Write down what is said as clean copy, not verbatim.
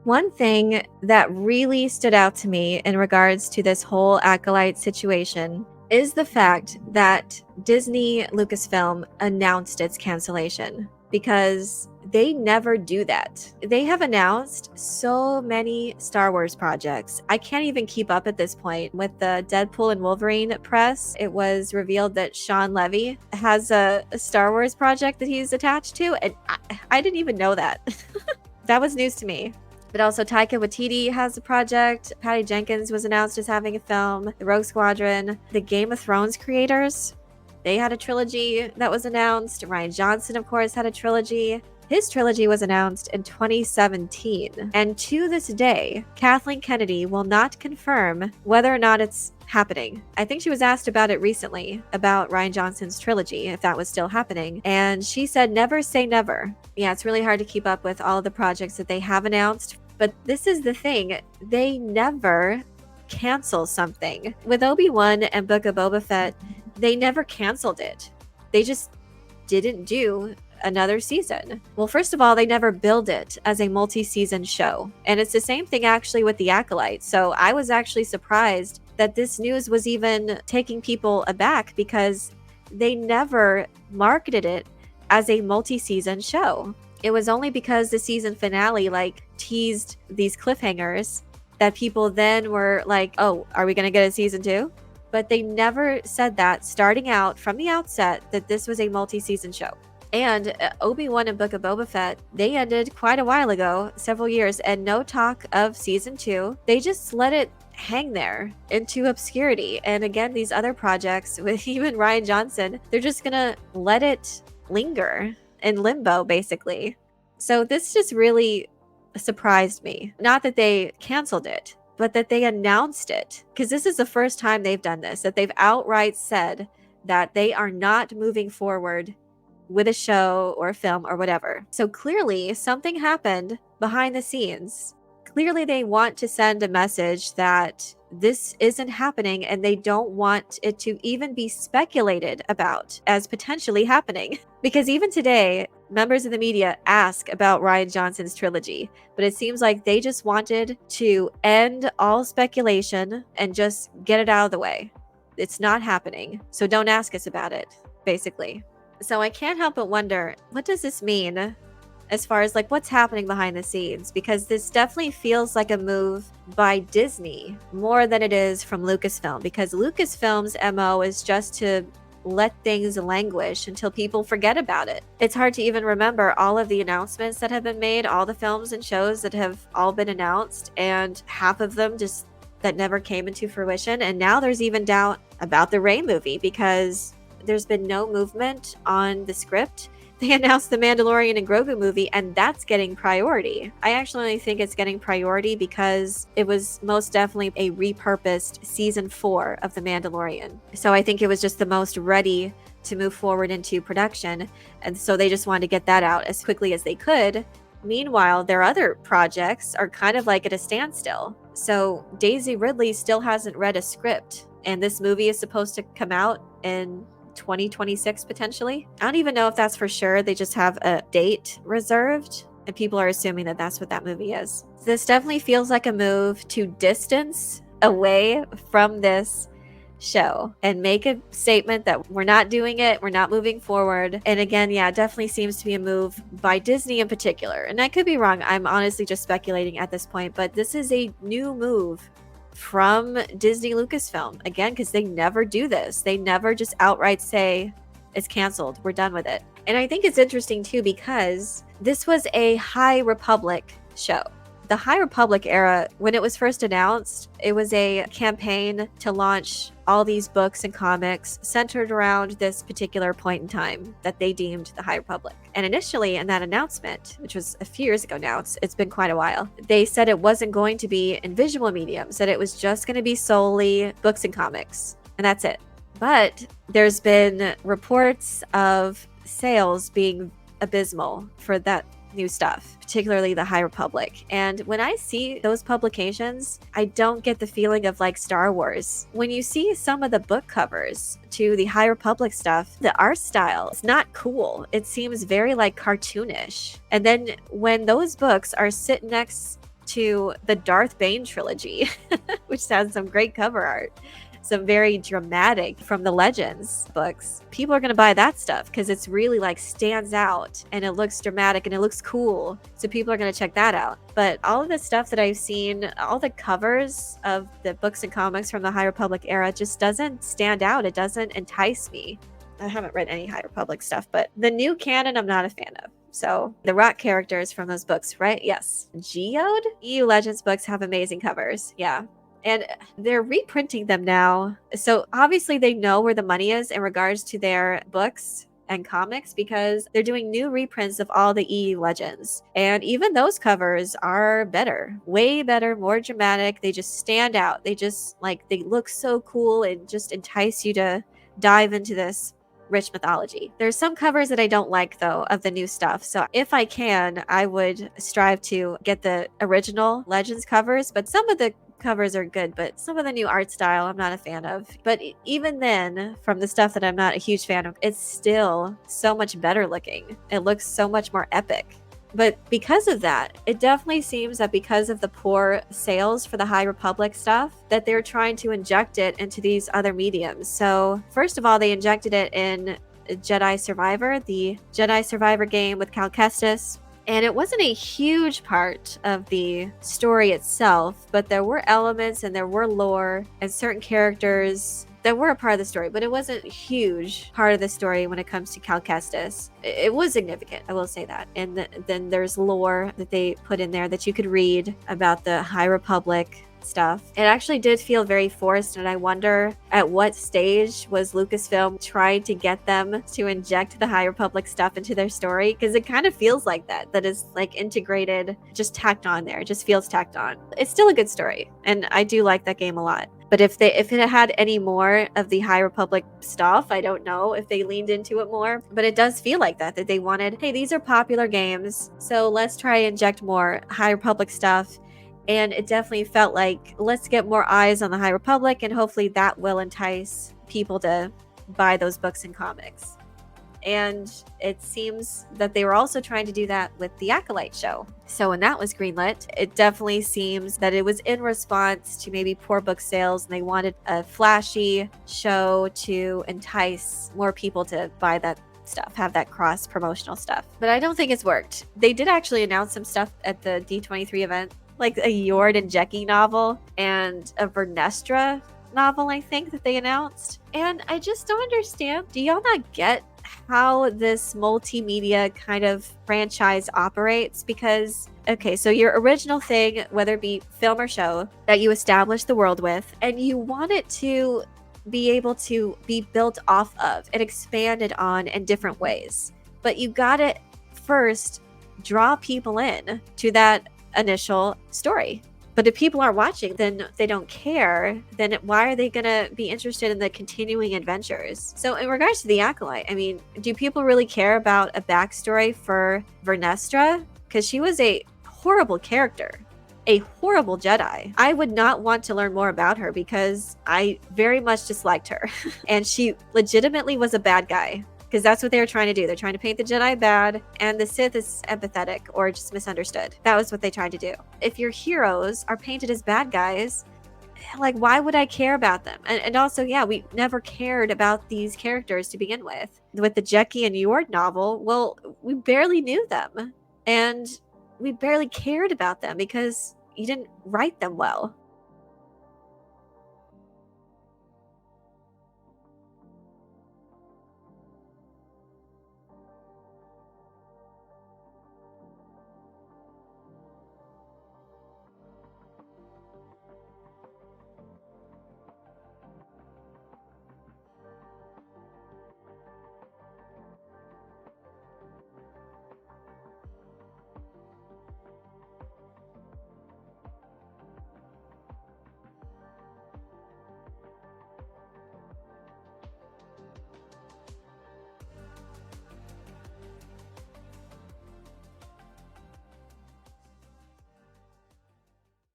One thing that really stood out to me in regards to this whole Acolyte situation is the fact that Disney Lucasfilm announced its cancellation, because they never do that. They have announced so many Star Wars projects. I can't even keep up at this point. With the Deadpool and Wolverine press, it was revealed that Sean Levy has a Star Wars project that he's attached to, and I didn't even know that. That was news to me. But also Taika Waititi has a project. Patty Jenkins was announced as having a film. The Rogue Squadron. The Game of Thrones creators, they had a trilogy that was announced. Rian Johnson, of course, had a trilogy. His trilogy was announced in 2017. And to this day, Kathleen Kennedy will not confirm whether or not it's happening. I think she was asked about it recently, about Rian Johnson's trilogy, if that was still happening. And she said, never say never. Yeah, it's really hard to keep up with all of the projects that they have announced. But this is the thing. They never cancel something. With Obi-Wan and Book of Boba Fett, they never canceled it. They just didn't do another season. Well, first of all, they never billed it as a multi-season show. And it's the same thing actually with The Acolyte. So I was actually surprised that this news was even taking people aback, because they never marketed it as a multi-season show. It was only because the season finale teased these cliffhangers that people then were like, oh, are we going to get a season 2? But they never said that starting out from the outset that this was a multi-season show. And Obi-Wan and Book of Boba Fett, they ended quite a while ago, several years, and no talk of season 2. They just let it hang there into obscurity. And again, these other projects with even Rian Johnson, they're just gonna let it linger in limbo, basically. So this just really surprised me. Not that they canceled it, but that they announced it. Because this is the first time they've done this, that they've outright said that they are not moving forward with a show or a film or whatever. So clearly something happened behind the scenes. Clearly they want to send a message that this isn't happening, and they don't want it to even be speculated about as potentially happening. Because even today, members of the media ask about Rian Johnson's trilogy, but it seems like they just wanted to end all speculation and just get it out of the way. It's not happening, so don't ask us about it, basically. So I can't help but wonder, what does this mean as far as what's happening behind the scenes? Because this definitely feels like a move by Disney more than it is from Lucasfilm, because Lucasfilm's MO is just to let things languish until people forget about it. It's hard to even remember all of the announcements that have been made, all the films and shows that have all been announced, and half of them just that never came into fruition. And now there's even doubt about the Rey movie, because there's been no movement on the script. They announced the Mandalorian and Grogu movie, and that's getting priority. I actually think it's getting priority because it was most definitely a repurposed season 4 of the Mandalorian. So I think it was just the most ready to move forward into production, and so they just wanted to get that out as quickly as they could. Meanwhile, their other projects are kind of at a standstill. So Daisy Ridley still hasn't read a script, and this movie is supposed to come out in 2026 potentially. I don't even know if that's for sure. They just have a date reserved, and people are assuming that that's what that movie is. This definitely feels like a move to distance away from this show and make a statement that we're not doing it, we're not moving forward. And again, yeah, it definitely seems to be a move by Disney in particular. And I could be wrong. I'm honestly just speculating at this point, but this is a new move from Disney Lucasfilm, again, because they never do this. They never just outright say it's canceled, we're done with it. And I think it's interesting too, because this was a High Republic show. The High Republic era, when it was first announced, it was a campaign to launch all these books and comics centered around this particular point in time that they deemed the High Republic. And initially in that announcement, which was a few years ago now, it's been quite a while, they said it wasn't going to be in visual mediums, that it was just going to be solely books and comics, and that's it. But there's been reports of sales being abysmal for that new stuff, particularly the High Republic. And when I see those publications, I don't get the feeling of Star Wars. When you see some of the book covers to the High Republic stuff, the art style is not cool. It seems very cartoonish. And then when those books are sitting next to the Darth Bane trilogy, which has some great cover art, some very dramatic from the Legends books. People are going to buy that stuff because it's really like stands out and it looks dramatic and it looks cool. So people are going to check that out. But all of the stuff that I've seen, all the covers of the books and comics from the High Republic era just doesn't stand out. It doesn't entice me. I haven't read any High Republic stuff, but the new canon I'm not a fan of. So the rock characters from those books, right? Yes. Geode? EU Legends books have amazing covers. Yeah. And they're reprinting them now. So obviously they know where the money is in regards to their books and comics because they're doing new reprints of all the EU Legends. And even those covers are better, way better, more dramatic. They just stand out. They just like, they look so cool and just entice you to dive into this rich mythology. There's some covers that I don't like though of the new stuff. So if I can, I would strive to get the original Legends covers, but some of the covers are good, but some of the new art style I'm not a fan of. But even then, from the stuff that I'm not a huge fan of, it's still so much better looking. It looks so much more epic. But because of that, it definitely seems that because of the poor sales for the High Republic stuff, that they're trying to inject it into these other mediums. So first of all, they injected it in Jedi Survivor, the Jedi Survivor game with Cal Kestis. And it wasn't a huge part of the story itself, but there were elements and there were lore and certain characters that were a part of the story, but it wasn't a huge part of the story when it comes to Cal Kestis. It was significant, I will say that. And then there's lore that they put in there that you could read about the High Republic stuff. It actually did feel very forced, and I wonder at what stage was Lucasfilm trying to get them to inject the High Republic stuff into their story, because it kind of feels like that is like integrated, just tacked on there. It just feels tacked on. It's still a good story, and I do like that game a lot. But if it had any more of the High Republic stuff, I don't know if they leaned into it more. But it does feel like that they wanted, hey, these are popular games, so let's try and inject more High Republic stuff. And it definitely felt like, let's get more eyes on the High Republic, and hopefully that will entice people to buy those books and comics. And it seems that they were also trying to do that with the Acolyte show. So when that was greenlit, it definitely seems that it was in response to maybe poor book sales, and they wanted a flashy show to entice more people to buy that stuff, have that cross promotional stuff. But I don't think it's worked. They did actually announce some stuff at the D23 event, like a Yord and Jeki novel and a Vernestra novel, I think, that they announced. And I just don't understand. Do y'all not get how this multimedia kind of franchise operates? Because, okay, so your original thing, whether it be film or show, that you establish the world with, and you want it to be able to be built off of and expanded on in different ways. But you gotta first draw people in to that initial story. But if people aren't watching, then they don't care, then why are they going to be interested in the continuing adventures? So in regards to the Acolyte, I mean, do people really care about a backstory for Vernestra? Because she was a horrible character, a horrible Jedi. I would not want to learn more about her because I very much disliked her. And she legitimately was a bad guy. Because that's what they were trying to do. They're trying to paint the Jedi bad, and the Sith is empathetic or just misunderstood. That was what they tried to do. If your heroes are painted as bad guys, like, why would I care about them? And also, yeah, we never cared about these characters to begin with. With the Jeki and Yord novel, well, we barely knew them. And we barely cared about them because you didn't write them well.